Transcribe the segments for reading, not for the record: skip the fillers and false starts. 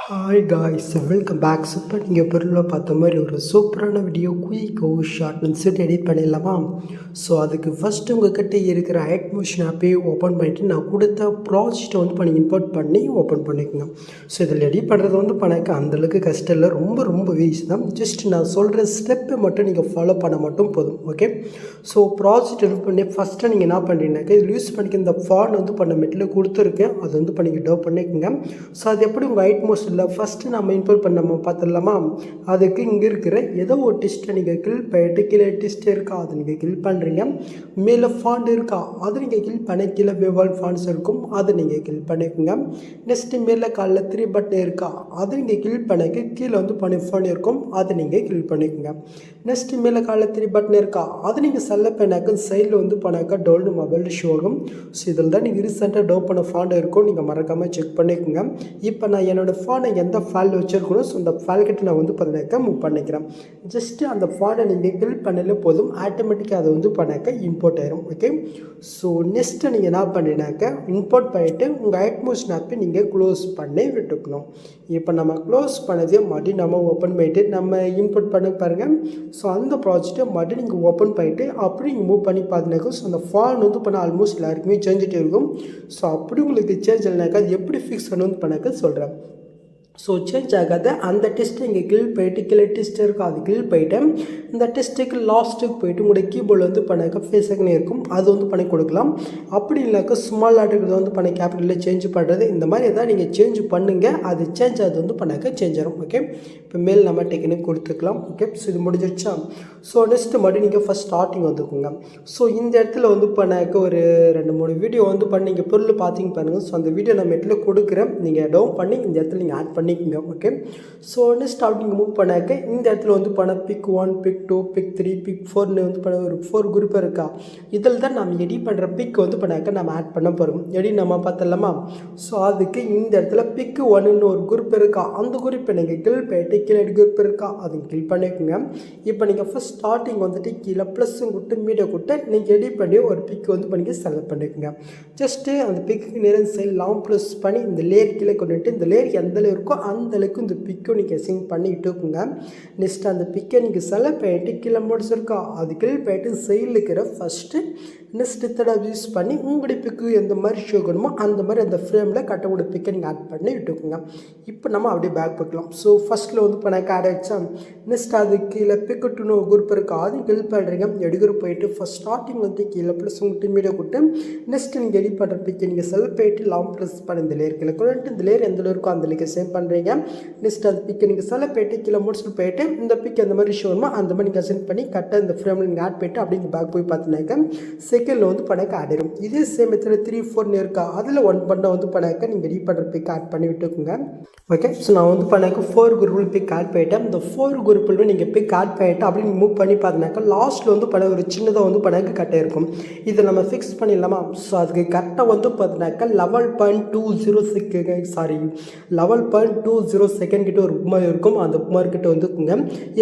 Hi guys, welcome back. Super. நீங்கள் பொருளில் பார்த்த மாதிரி ஒரு சூப்பரான video quick short set edit பண்ணிடலாமா? ஸோ அதுக்கு ஃபஸ்ட்டு உங்கள்கிட்ட இருக்கிற ஹைட் மோஷன் ஆப்பே ஓப்பன் பண்ணிவிட்டு நான் கொடுத்த ப்ராஜெக்டை பண்ணி இம்போர்ட் பண்ணி ஓப்பன் பண்ணிக்கோங்க. ஸோ இதில் எடிட் பண்ணுறது பண்ணாக்க அந்தளவுக்கு கஷ்டம் இல்லை, ரொம்ப ஈஸி தான். ஜஸ்ட் நான் சொல்கிற ஸ்டெப்பை மட்டும் நீங்கள் ஃபாலோ பண்ண மட்டும் போதும். ஓகே, ஸோ ப்ராஜெக்ட் பண்ணி ஃபஸ்ட்டு நீங்கள் என்ன பண்ணுறீங்கனாக்கா இதில் யூஸ் பண்ணிக்க இந்த ஃபார்ன் பண்ண மெட்டில் கொடுத்துருக்கேன், அது பண்ணிக்க டோ பண்ணிக்கோங்க. ஸோ அது எப்படி உங்கள் ஹைட் மோஷன் இல்லை ஃபஸ்ட்டு நம்ம இம்போர்ட் பண்ண பார்த்துடலாமா? அதுக்கு இங்கே இருக்கிற ஏதோ ஒரு டெஸ்ட்டை நீங்கள் கிளிக் பண்ணிட்டு கீழே டெஸ்ட் இருக்கா அதை நீங்கள் கிளிக் பண்ணுறீங்க. மேலே ஃபாண்ட் இருக்கா அதை நீங்கள் கிளிக் பண்ணி கீழே வேவால் ஃபாண்ட்ஸ் இருக்கும் அதை நீங்கள் கிளிக் பண்ணிக்கோங்க. நெக்ஸ்ட்டு மேலே காலில் 3 பட்டன் இருக்கா அதை நீங்கள் கிளிக் பண்ணிக்க கீழே பண்ணி ஃபாண்ட் இருக்கும் அதை நீங்கள் கிளிக் பண்ணிக்கோங்க. நெக்ஸ்ட்டு மேலே காலில் 3 பட்டன் இருக்கா அதை நீங்கள் செலக்ட் பண்ணாக்க சைடில் பண்ணாக்கா டோல்டு மொபைல் ஷோ ஆகும். ஸோ இதில் தான் நீங்கள் ரீசெண்டாக டோ பண்ண ஃபாண்ட் இருக்கும், நீங்கள் மறக்காமல் செக் பண்ணிக்கோங்க. இப்போ நான் என்னோடய ஃபாண்ட் எந்த ஃபைல் வச்சுருக்கணும், ஸோ அந்த ஃபைல் கிட்ட நான் பண்ணாக்க மூவ் பண்ணிக்கிறேன். ஜஸ்ட்டு அந்த ஃபாண்டை நீங்கள் கிளிக் பண்ணல போதும், ஆட்டோமேட்டிக்காக அதை பண்ணாக்க இம்போர்ட் ஆயிரும். ஓகே, ஸோ நெக்ஸ்ட்டு நீங்கள் என்ன பண்ணினாக்க இம்போர்ட் பண்ணிவிட்டு உங்கள் ஹைட் மோஷன் ஆப்பை நீங்கள் க்ளோஸ் பண்ணி விட்டுக்கணும். இப்போ நம்ம க்ளோஸ் பண்ணதே மறுபடியும் நம்ம ஓப்பன் பண்ணிவிட்டு நம்ம இம்போர்ட் பண்ண பாருங்கள். ஸோ அந்த ப்ராஜெக்டை மறுபடியும் நீங்கள் ஓப்பன் பண்ணிவிட்டு அப்படி நீங்கள் மூவ் பண்ணி பார்த்தினாக்கா ஸோ அந்த ஃபாண்ட் பண்ண ஆல்மோஸ்ட் எல்லாருக்குமே சேஞ்சிட்டே இருக்கும். ஸோ அப்படி உங்களுக்கு சேஞ்ச் இல்லைனாக்கா அது எப்படி ஃபிக்ஸ் பண்ணாக்க சொல்கிறேன். ஸோ சேஞ்ச் ஆகாத அந்த டெஸ்ட்டை இங்கே கிளிக் போயிட்டு கீழே டெஸ்ட் இருக்கும் அது கிளிக் போயிட்டு இந்த டெஸ்ட்டுக்கு லாஸ்ட்டுக்கு போயிட்டு உங்களுடைய கீபோர்டில் பண்ணாக்க ஃபேஸாகனே இருக்கும் அது பண்ணி கொடுக்கலாம். அப்படி இல்லைனாக்கா ஸ்மால் ஆட்டுக்கிறது பண்ண கேபிட்டலில் சேஞ்ச் பண்ணுறது இந்த மாதிரி எதாவது நீங்கள் சேஞ்ச் பண்ணுங்கள், அது சேஞ்ச் அது பண்ணாக்க சேஞ்ச் ஆகும். ஓகே, இப்போ மேல் நம்ம டெக்னிக் கொடுத்துக்கலாம். ஓகே, ஸோ இது முடிஞ்சிருச்சா? ஸோ நெக்ஸ்ட்டு மறுபடியும் நீங்கள் ஃபஸ்ட் ஸ்டார்டிங் வந்துக்குங்க. ஸோ இந்த இடத்துல பண்ணாக்க ஒரு 2-3 வீடியோ பண்ணி நீங்கள் பொருள் பார்த்தீங்க பாருங்கள். ஸோ அந்த வீடியோ நான் மெட்டில் கொடுக்குறேன், நீங்கள் டவுன் பண்ணி இந்த இடத்துல நீங்கள் ஆட் பண்ணிக்கோங்க. ஓகே, ஸோ நெக்ஸ்ட் அப்படி நீங்கள் மூவ் பண்ணாக்க இந்த இடத்துல பண்ண பிக் 1 பிக் 2 பிக் 3 பிக் 4ன்னு பண்ண ஒரு 4 குரூப் இருக்கா. இதில் தான் நம்ம எடிட் பண்ணுற பிக் பண்ணாக்க நம்ம ஆட் பண்ண போகிறோம். எடி நம்ம பார்த்தலாமா? ஸோ அதுக்கு இந்த இடத்துல பிக் 1ன்னு ஒரு குரூப் இருக்கா, அந்த குரூப்பை நீங்கள் கிளிக் பண்ணிட்டு கீழே குரூப் இருக்கா அது கிளிக் பண்ணிக்கோங்க. இப்போ நீங்கள் ஃபஸ்ட் ஸ்டார்டிங் கீழே ப்ளஸ்ஸும் கொடுத்து மீடியா கொடுத்து நீங்கள் எடிட் பண்ணி ஒரு பிக் பண்ணி செலக்ட் பண்ணிக்கோங்க. ஜஸ்ட்டு அந்த பிக்கு நேரம் சைட் லாங் ப்ளஸ் பண்ணி இந்த லேயர் கீழே கொண்டுட்டு இந்த லேயர் எந்த லேயர் இருக்கோ அந்த அளவுக்கு இந்த பிக்கை நீங்கள் சிங்க் பண்ணி இட்டுக்குங்க. நெக்ஸ்ட் அந்த பிக்கை நீங்கள் செலக்ட் பண்ணிட்டு கீழே முடிச்சிருக்கா அது கிளிக் பண்ணிட்டு சைடில் இருக்கிற ஃபஸ்ட்டு நெக்ஸ்ட் தடவை யூஸ் பண்ணி உங்களுடைய பிக்கு எந்த மாதிரி ஷோ பண்ணணுமோ அந்த மாதிரி அந்த ஃப்ரேமில் கட்டக்கூடிய பிக்கை நீங்கள் ஆட் பண்ணி விட்டுக்குங்க. இப்போ நம்ம அப்படியே பேக் பார்க்கலாம். ஸோ ஃபஸ்ட்டில் பண்ணாக்க ஆட் ஆகிடுச்சா? நெக்ஸ்ட் அது கீழே பிக்கு 2 குரூப் இருக்கா அது கிளிக் பண்ணுறீங்க. எடுக்கிற போயிட்டு ஃபஸ்ட் ஸ்டார்டிங் கீழே ப்ளஸ் உங்களுக்கு மீடியா கொடுத்து நெக்ஸ்ட் நீங்கள் எடிட் பண்ணுற பிக்கை நீங்கள் செலக்ட் பண்ணிட்டு லாங் ப்ரெஸ் பண்ணி இந்த லேயர் கீழே கொண்டு இந்த லேயர் எந்த இருக்கோ அந்த லேயர் சேம் பண்ணுறீங்க. நெக்ஸ்ட் அந்த பிக்கை நீங்கள் செலக்ட் பண்ணிட்டு கீழே முடிச்சுட்டு போயிட்டு இந்த பிக் எந்த மாதிரி ஷோ வருமோ அந்த மாதிரி நீங்கள் சென்ட் பண்ணி கரெக்டாக இந்த ஃப்ரேமில் நீங்கள் ஆட் பண்ணிட்டு அப்படி இந்த பேக் போய் பார்த்தினாக்க செகண்டில் பண்ணாக்க ஆட் ஆயிடும். இதே சேம் மெத்தட் 3 4 இருக்கா அதில் 1 பண்ண பண்ணாக்க நீங்கள் எடிட் பண்ணுற பிக் ஆட் பண்ணி விட்டுக்குங்க. ஓகே, ஸோ நான் பண்ணாக்க 4 குரூப்பில் பிக் ஆட் பண்ணிட்டேன். இந்த 4 குரூப்பில் நீங்கள் பிக் ஆட் பண்ணிட்டு அப்படி நீங்கள் மூவ் பண்ணி பார்த்தினாக்கா லாஸ்ட்டில் பண்ண ஒரு சின்னதாக பண்ணாக்க கட்டாக இருக்கும். இதை நம்ம ஃபிக்ஸ் பண்ணிடலாமா? ஸோ அதுக்கு கரெக்டாக பார்த்தினாக்கா 11.20 செகண்ட் கிட்ட ஒரு புக் மார்க் இருக்கும், அந்த புக் மார்க் கிட்ட வந்துக்குங்க.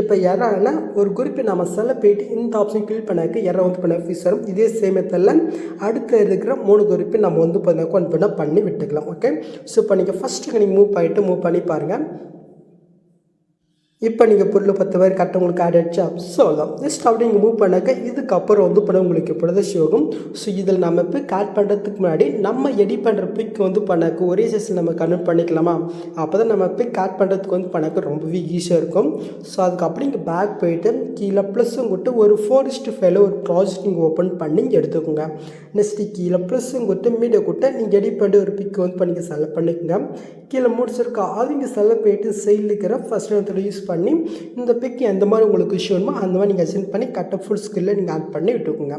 இப்போ எரர்னா ஒரு குறிப்பை நம்ம செலக்ட் பண்ணிட்டு இந்த ஆப்ஷன் கிளிக் பண்ணாக்க எரர் பண்ண ஃபிக்ஸ் வரும். இதே சேம் மெத்தடில் அடுத்த இருக்கிற 3 குறிப்பை நம்ம பண்ணி விட்டுக்கலாம். ஓகே, ஸோ இப்போ நீங்கள் ஃபஸ்ட்டு நீங்கள் மூவ் பண்ணி பாருங்கள். இப்போ நீங்கள் பொருளை 10 பேர் கரெக்டாக உங்களுக்கு ஆட் ஆகிடுச்சா? ஸோ அதான் நெக்ஸ்ட் அப்படி நீங்கள் மூவ் பண்ணாக்க இதுக்கப்புறம் பண்ண உங்களுக்கு ப்ரொடக்ஷன் ஆகும். ஸோ இதில் நம்ம பிக் ஆட் பண்ணுறதுக்கு முன்னாடி நம்ம எடிட் பண்ணுற பிக் பண்ணாக்க ஒரே சைஸில் நம்ம கன்வெர்ட் பண்ணிக்கலாமா? அப்போ தான் நம்ம பிக் ஆட் பண்ணுறதுக்கு பண்ணாக்க ரொம்பவே ஈஸியாக இருக்கும். ஸோ அதுக்கு அப்படி இங்கே பேக் போயிட்டு கீழே ப்ளஸ்ஸும் கொடுத்து ஒரு 4:5 ஒரு ப்ராஜெக்ட் நீங்கள் ஓப்பன் பண்ணி எடுத்துக்கோங்க. நெக்ஸ்ட்டு கீழே ப்ளஸ்ஸும் கொடுத்து மீடியா கொடுத்து நீங்கள் எடிட் பண்ணி ஒரு பிக் பண்ணி செலக்ட் பண்ணிக்கோங்க. கீழே முடிச்சிருக்கா அது இங்கே செலக்ட் பண்ணிட்டு சைடில் இருக்கிற ஃபஸ்ட் மெத்தட் யூஸ் பண்ணி இந்த பிக் எந்த மாதிரி உங்களுக்கு இஷ்யூ வேணுமோ அந்த மாதிரி நீங்கள் சென்ட் பண்ணி கட்ட ஃபுல் ஸ்கில்ல நீங்கள் ஆட் பண்ணி விட்டுக்கோங்க.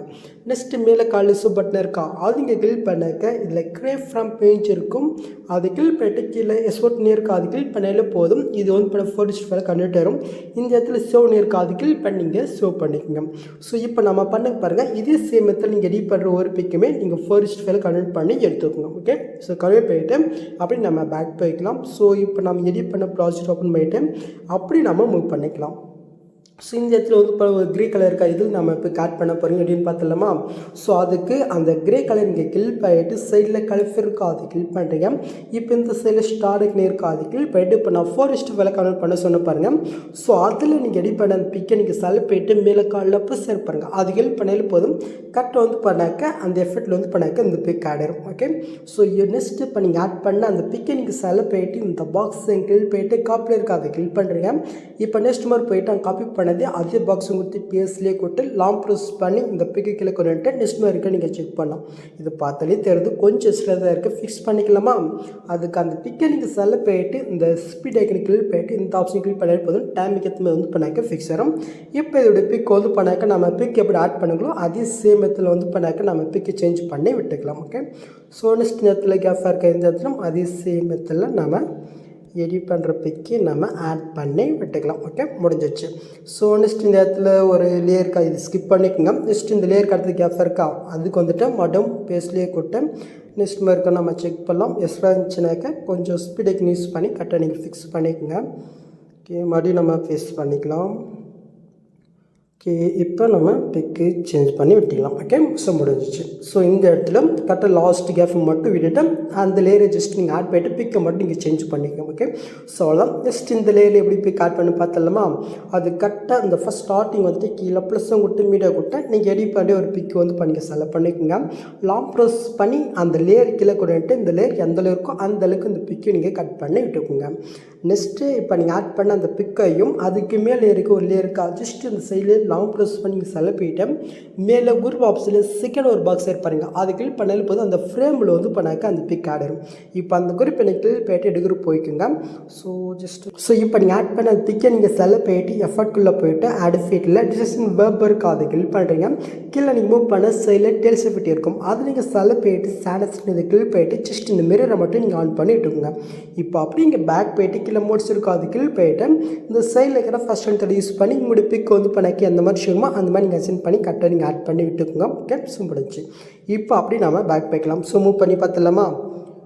நெக்ஸ்ட்டு மேலே காலிசு பட்டன் இருக்கா அது இங்கே கிளிக் பண்ணாக்க இதில் கிரேப் ஃப்ரம் பேஜ் இருக்கும், அது கிளிக் பண்ணிட்டு கீழே எஸ்வர்ட் இருக்கா அது கிளிக் பண்ணாலே போதும். இது பண்ண 4:5 கன்வெர்ட் ஆகும். இந்த இடத்துல சேவ் இருக்கா அது கிளிக் பண்ணி நீங்கள் சேவ் பண்ணிக்கோங்க. ஸோ இப்போ நம்ம பண்ண பாருங்கள், இதே சேம் மெத்தட் நீங்கள் எடிட் பண்ணுற ஒரு பிக்குமே நீங்கள் 4:5 கன்வெர்ட் பண்ணி எடுத்துக்கோங்க. ஓகே, ஸோ கன்வெர்ட் பண்ணிவிட்டு அப்படி நம்ம பேக் போய்க்கலாம். ஸோ இப்போ நம்ம எடிட் பண்ண ப்ராஜெக்ட் ஓப்பன் பண்ணிவிட்டு அப்படி நம்ம மூவ் பண்ணிக்கலாம். ஸோ இந்த இடத்துல வந்து இப்போ ஒரு க்ரே கலர் இருக்கா இது நம்ம இப்போ ஆட் பண்ண போகிறீங்க அப்படின்னு பார்த்துலாமா. ஸோ அதுக்கு அந்த க்ரே கலர் இங்கே கில் பண்ணிட்டு சைடில் கலஃப் இருக்கா அது கில் பண்ணுறீங்க. இப்போ இந்த சைடில் ஸ்டாருக்கு இருக்கா அது கில் பண்ணிட்டு இப்போ நான் 4:5 கன்வெர்ட் பண்ண சொன்ன பாருங்கள். ஸோ அதில் நீங்கள் எடிட் பண்ண அந்த பிக்கை நீங்கள் செலக்ட் பண்ணிட்டு மேலே காலில் ப்ரெஸ் பாருங்கள். அது ஹெல்ப் பண்ணாலே போதும் கரெக்டாக வந்து பண்ணாக்க அந்த எஃபெக்டில் வந்து பண்ணாக்க இந்த பிக் ஆட் ஆயிரும். ஓகே, ஸோ நெக்ஸ்ட் இப்போ நீங்கள் ஆட் பண்ண அந்த பிக்கை நீங்கள் செலக்ட் பண்ணிட்டு இந்த பாக்ஸ் கில் பண்ணிட்டு காப்பில் இருக்கா அதை கில் பண்ணுறீங்க. இப்போ நெக்ஸ்ட் மாதிரி போயிட்டு அங்கே காப்பி பண்ண அதே பாக்ஸ் கொடுத்து பேஸ்லேயே கொடுத்து லாங் ப்ரெஸ் பண்ணி இந்த பிக்கு கீழே கொண்டு நெக்ஸ்ட் மாதிரி இருக்க நீங்கள் செக் பண்ணலாம். இது பார்த்தாலே தெரியுது கொஞ்சம் ஸ்ட்ரெஸ்ஸாக இருக்குது. ஃபிக்ஸ் பண்ணிக்கலாமா. அதுக்கு அந்த பிக்கை நீங்கள் செலக்ட் பண்ணிட்டு இந்த ஸ்பீட் ஐக்கனை கிளிக் பண்ணிட்டு இந்த ஆப்ஷன் கிளிக் பண்ணாலே போதும் டைமுக்கு ஏற்ற மாதிரி வந்து பண்ணாக்க ஃபிக்ஸ் ஆகும். இப்போ இதோட பிக் வந்து பண்ணாக்க நம்ம பிக் எப்படி ஆட் பண்ணுங்களோ அதே சேம் இடத்துல வந்து பண்ணாக்க நம்ம பிக்கு சேஞ்ச் பண்ணி விட்டுக்கலாம். ஓகே, ஸோ நெக்ஸ்ட் நேரத்தில் கேஃபாக இருக்க இந்த இடத்துல அதே சேம் இடத்துல நம்ம எடிட் பண்ணுற பிக்கி நம்ம ஆட் பண்ணி விட்டுக்கலாம். ஓகே, முடிஞ்சிச்சு. ஸோ நெக்ஸ்ட் இந்த இடத்துல ஒரு லேயர் இருக்கா இது ஸ்கிப் பண்ணிக்கோங்க. நெக்ஸ்ட் இந்த லேயருக்கு அடுத்து கேப் இருக்கா அதுக்கு வந்துட்டு மட்டும் பேஸ்லேயே கொடுத்து நெக்ஸ்ட் மாதிரி இருக்கா நம்ம செக் பண்ணலாம். எக்ஸ்ட்ரா இருந்துச்சுனாக்க கொஞ்சம் ஸ்பீடுக்கு யூஸ் பண்ணி கரெக்டாக நீங்கள் ஃபிக்ஸ் பண்ணிக்கோங்க. ஓகே, மறுபடியும் நம்ம பேஸ்ட் பண்ணிக்கலாம். ஓகே, இப்போ நம்ம பிக்கு சேஞ்ச் பண்ணி விட்டுக்கலாம். ஓகே, ஸோ முடிஞ்சிச்சு. ஸோ இந்த இடத்துல கரெக்டாக லாஸ்ட் கேப் மட்டும் விட்டுட்டு அந்த லேயரை ஜஸ்ட் நீங்கள் ஆட் பண்ணிட்டு பிக்கை மட்டும் நீங்கள் சேஞ்ச் பண்ணிக்கோங்க. ஓகே, ஸோ அவ்வளோதான். ஜஸ்ட் இந்த லேயரில் எப்படி பிக் ஆட் பண்ணி பார்த்தலாமா. அது கரெக்டாக இந்த ஃபஸ்ட் ஸ்டார்டிங் வந்துட்டு கீழே ப்ளஸ்ஸும் கொடுத்து மீடியா கொடுத்து நீங்கள் எடிட் பண்ணி ஒரு பிக்கு வந்து பண்ணி செலக்ட் பண்ணிக்கோங்க. லாங் ப்ரெஸ் பண்ணி அந்த லேயர் கீழே கொண்டுட்டு இந்த லேயர் எந்த லேயருக்கோ அந்த அளவுக்கு இந்த பிக்கை நீங்கள் கட் பண்ணி விட்டுக்கோங்க. நெக்ஸ்ட்டு இப்போ நீங்கள் ஆட் பண்ண அந்த பிக்கையும் அதுக்கு மேலே இருக்க ஒரு லேயருக்கு ஜஸ்ட் இந்த சைடில் லாங் ப்ரெஸ் பண்ணி செலக்ட் பண்ணிவிட்டு மேலே குரூப் ஆப்ஷனில் செகண்ட் ஒரு பாக்ஸ் இருப்பாருங்க அது கிளிக் பண்ணாலும் போது அந்த ஃப்ரேமில் வந்து பண்ணாக்க அந்த பிக் ஆட் ஆயிடும். இப்போ அந்த குரூப் எனக்கு கிளிக் பண்ணிட்டு எடுக்கிற போய்க்குங்க. ஸோ இப்போ நீங்கள் ஆட் பண்ண அந்த பிக்கை நீங்கள் செலக்ட் பண்ணிட்டு எஃபர்ட்குள்ளே போயிட்டு ஆட் ஃபீட்டில் டிசிஷன் வெப் இருக்குது அதை கிளிக் பண்ணுறீங்க. கீழே நீங்கள் மூவ் பண்ண சைடில் டெல்ஸ் எஃபெக்ட் இருக்கும் அது நீங்கள் செலக்ட் பண்ணிட்டு ஸ்டாண்டர்ஸ் இதை கிளிக் பண்ணிட்டு ஜஸ்ட் இந்த மிரரை மட்டும் நீங்கள் ஆன் பண்ணி விட்டுக்குங்க. இப்போ அப்படி இங்கே பேக் போயிட்டு கீழே மோட்ஸ் இருக்கும் அது கிளிக் பண்ணிட்டு இந்த சைடில் இருக்கிற ஃபஸ்ட் அண்ட் தேர்ட் யூஸ் பண்ணி உங்களுடைய பிக் வந்து பண்ணாக்கி அந்த மாதிரி ஷூமா அந்த மாதிரி நீங்கள் சென்ட் பண்ணி கரெக்டாக நீங்கள் ஆட் பண்ணி விட்டுக்குங்க. ஓகே, ஸோ முடிஞ்சு. இப்போ அப்படி நம்ம பேக் போய்க்கலாம். ஸோ மூவ் பண்ணி பார்த்துலாமா.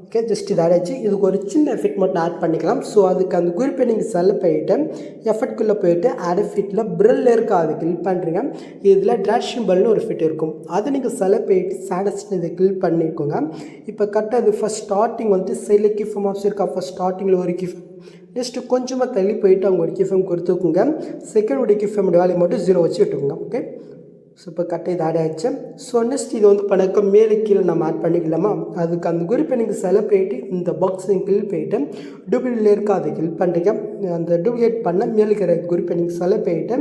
ஓகே, ஜஸ்ட் இது ஆடாச்சு. இதுக்கு ஒரு சின்ன எஃபெக்ட் மட்டும் ஆட் பண்ணிக்கலாம். ஸோ அதுக்கு அந்த குரூப்பை நீங்கள் செலக்ட் பண்ணிவிட்டு எஃபெக்ட்குள்ளே போயிட்டு ஆட் ஃபிட்டில் ப்ரில் இருக்குது அது கிளிக் பண்ணுறீங்க. இதில் ட்ராஷிங் பல்னு ஒரு ஃபிட் இருக்கும் அதை நீங்கள் செலக்ட் பண்ணிட்டு சாடஸ்ட் இதை கிளிக் பண்ணிக்கோங்க. இப்போ கரெக்டாக அது ஃபஸ்ட் ஸ்டார்டிங் வந்து சைடில் கிஃபம் ஆப்ஷன் இருக்கா ஃபஸ்ட் ஸ்டார்டிங்கில் ஒரு கிஃப் நெக்ஸ்ட்டு கொஞ்சமாக தள்ளி போயிட்டு அவங்க ஒரு கிஃபம் கொடுத்துக்குங்க. செகண்ட் கிஃபமோட வேல்யூ மட்டும் 0 வச்சு விட்டுக்குங்க. ஓகே, ஸோ இப்போ கரெக்டாக இது ஆட் ஆகிடுச்சு. ஸோ நெக்ஸ்ட் இது வந்து பண்ணக்க மேலே கீழே நம்ம ஆட் பண்ணிக்கலாமா. அதுக்கு அந்த குரூப்பை நீங்கள் செலக்ட் பண்ணிட்டு இந்த பாக்ஸை கிளிக் பண்ணிட்டு டூப்ளிகேட் இருக்கா அதை கிளிக் பண்ணுறீங்க. அந்த டூப்ளிகேட் பண்ண மேலே இருக்கிற குரூப்பை நீங்கள் செலக்ட் பண்ணிட்டு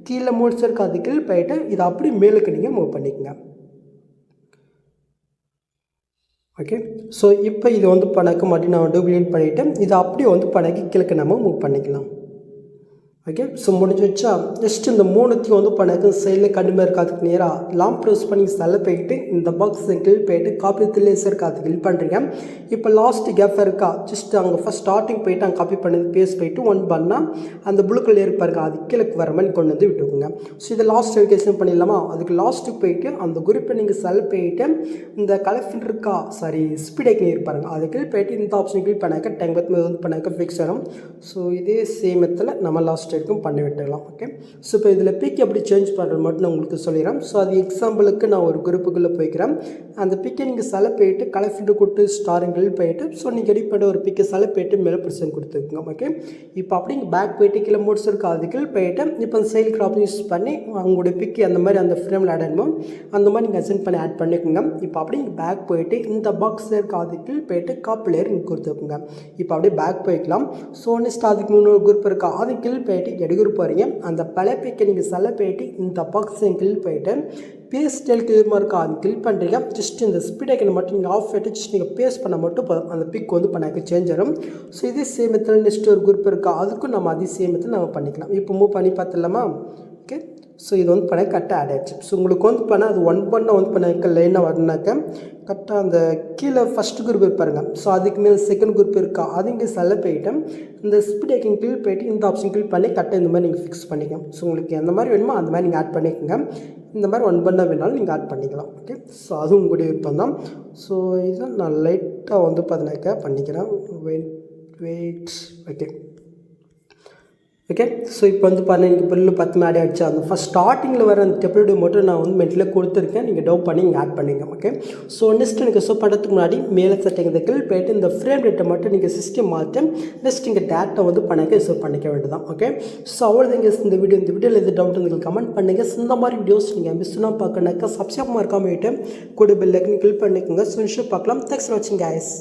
கீழே மூட்ஸ் இருக்கா அதை கிளிக் பண்ணிட்டு இதை அப்படி மேலுக்கு நீங்கள் மூவ் பண்ணிக்கோங்க. ஓகே, ஸோ இப்போ இது வந்து பண்ணக்க மாட்டி நான் டூப்ளிகேட் பண்ணிவிட்டு இதை அப்படியே வந்து பண்ணக்கி கீழே நம்ம மூவ் பண்ணிக்கலாம். ஓகே, ஸோ முடிஞ்சு வச்சா ஜஸ்ட் இந்த மூணுத்தையும் வந்து பண்ணக்கு சைடில் கடுமையாக இருக்காதுக்கு நேராக லாங் ப்ரெஸ் பண்ணி செலக்ட் பண்ணிட்டு இந்த பாக்ஸ் கிளிக் பண்ணிட்டு காப்பி தில்லேஸ் இருக்கா அது கிளிக் பண்ணுறீங்க. இப்போ லாஸ்ட் கேப் இருக்கா ஜஸ்ட் அங்கே ஃபஸ்ட் ஸ்டார்டிங் போயிட்டு அங்கே காப்பி பண்ணது பேஸ்ட் போயிட்டு ஒன் பண்ணால் அந்த ப்ளூ கலர் இருப்பாருங்க அது கீழே வர மாதிரி கொண்டு வந்து விட்டுக்குங்க. ஸோ இதை லாஸ்ட் எஜுகேஷன் பண்ணிடலாமா. அதுக்கு லாஸ்ட்டுக்கு போயிட்டு அந்த குரூப்பை நீங்கள் செலக்ட் பண்ணிட்டு இந்த கலெக்ஷன் இருக்கா ஸ்பீட் ஐக்கன் இருப்பாருங்க அது கிளிக் பண்ணிட்டு இந்த ஆப்ஷன் கிளிக் பண்ணாக்க டெங் பத்து வந்து பண்ணாக்க ஃபிக்ஸ் ஆகும். ஸோ இதே சேம் இடத்துல நம்ம லாஸ்ட் வரைக்கும் பண்ணி விட்டுடலாம். ஓகே, ஸோ இப்போ இதில் பிக் எப்படி சேஞ்ச் பண்ணுறது மட்டும் நான் உங்களுக்கு சொல்லிடுறேன். ஸோ அது எக்ஸாம்பிளுக்கு நான் ஒரு குரூப்புக்குள்ளே போய்க்கிறேன். அந்த பிக்கை நீங்கள் செலக்ட் பண்ணிட்டு கலர் ஃபில்டர் கொடுத்து ஸ்டாருங்கள் போயிட்டு ஸோ நீங்கள் எடிட் பண்ண ஒரு பிக்கை செலக்ட் பண்ணிட்டு மேலே % கொடுத்துருக்குங்க. ஓகே, இப்போ அப்படி இங்கே பேக் போயிட்டு கீழே மோட்ஸ் இருக்குது அதுக்கு போயிட்டு இப்போ அந்த சைல் கிராப் யூஸ் பண்ணி அவங்களுடைய பிக்கு அந்த மாதிரி அந்த ஃப்ரேமில் ஆட் ஆகணுமோ அந்த மாதிரி நீங்கள் அசென்ட் பண்ணி ஆட் பண்ணிக்கோங்க. இப்போ அப்படியே இங்கே பேக் போயிட்டு இந்த பாக்ஸ் இருக்க அதுக்கு போயிட்டு காப் லேயர் இங்கே கொடுத்துருக்குங்க. இப்போ அப்படியே பேக் போய்க்கலாம். ஸோ நெக்ஸ்ட் அதுக்கு முன்னூறு குரூப் இருக்கா அது கிளிக் பண்ணிட்டு எடுக்கிற போகிறீங்க. அந்த பழைய பிக்கை நீங்கள் செலக்ட் பண்ணிட்டு இந்த பாக்ஸை கிளிக் பண்ணிட்டு பேஸ்டல் கிளியமாக இருக்கா அது கிளிக் பண்ணுறீங்க. ஜஸ்ட் இந்த ஸ்பீட் ஐக்கனை மட்டும் நீங்கள் ஆஃப் பண்ணிட்டு ஜஸ்ட் நீங்கள் பேஸ்ட் பண்ண மட்டும் போதும் அந்த பிக் வந்து பண்ணாக்க சேஞ்ச் ஆகும். ஸோ இதே சேம் மெத்தட் நெக்ஸ்ட் ஒரு குரூப் இருக்கா அதுக்கும் நம்ம அதே சேம் மெத்தட் நம்ம பண்ணிக்கலாம். இப்போ மூவ் பண்ணி பார்த்துடலாமா. ஓகே, ஸோ இது வந்து பண்ண கரெக்டாக ஆட் ஆகிடுச்சு. ஸோ உங்களுக்கு வந்து பண்ணால் அது ஒன் பண்ண வந்து பண்ணாக்க லைனாக வரணுனாக்க கரெக்டாக அந்த கீழே ஃபஸ்ட் குரூப் இருப்பாருங்க. ஸோ அதுக்கு மேலே செகண்ட் குரூப் இருக்கா அது இங்கே செலக்ட் பண்ணிவிட்டு இந்த ஸ்பீட் ஐக்கன் கிளிக் பண்ணிட்டு இந்த ஆப்ஷன் கிளிக் பண்ணி கரெக்டாக இந்த மாதிரி நீங்கள் ஃபிக்ஸ் பண்ணிக்கலாம். ஸோ உங்களுக்கு எந்த மாதிரி வேணுமோ அந்த மாதிரி நீங்கள் ஆட் பண்ணிக்கோங்க. இந்த மாதிரி ஒன் பண்ண வேணாலும் நீங்கள் ஆட் பண்ணிக்கலாம். ஓகே, ஸோ அதுவும் உங்களுடைய விருப்பம் தான். ஸோ இதை நான் லைட்டாக வந்து பார்த்தினாக்கா பண்ணிக்கிறேன். Wait okay, okay. ஸோ இப்போ வந்து பாருங்கள் எனக்கு பில்லு 10 ஆட் ஆகிடுச்சு. அந்த ஃபஸ்ட் ஸ்டார்டிங்கில் வர அந்த டெப்லெட் மட்டும் நான் வந்து மெட்டில் கொடுத்துருக்கேன். நீங்கள் டவுன் பண்ணி நீங்கள் ஆட் பண்ணிங்க. ஓகே. ஸோ நெக்ஸ்ட் எனக்கு ஸோ பண்ணுறதுக்கு முன்னாடி மேலே செட்டிங் இந்த கிளிக் போய்ட்டு இந்த ஃப்ரேம் ரேட்டை மட்டும் நீங்கள் சிஸ்டம் மாற்றி நெக்ஸ்ட் இங்கே டேட்டா வந்து பண்ணிக்க வேண்டியதான். ஓகே. ஸோ அவ்வளோதாங்க இந்த வீடியோவில் எது டவுட் உங்களுக்கு கமெண்ட் பண்ணுங்கள். இந்த மாதிரி வீடியோஸ் நீங்கள் மிஸ்னா பார்க்கணுனாக்கா சப்ஸ்கிரைப் மறக்காம கூட பெல் ஐக்கன் கிளிக் பண்ணிக்கோங்க. ஸோ பார்க்கலாம். தேங்க்ஸ் ஃபார் வாட்சிங் கைஸ்.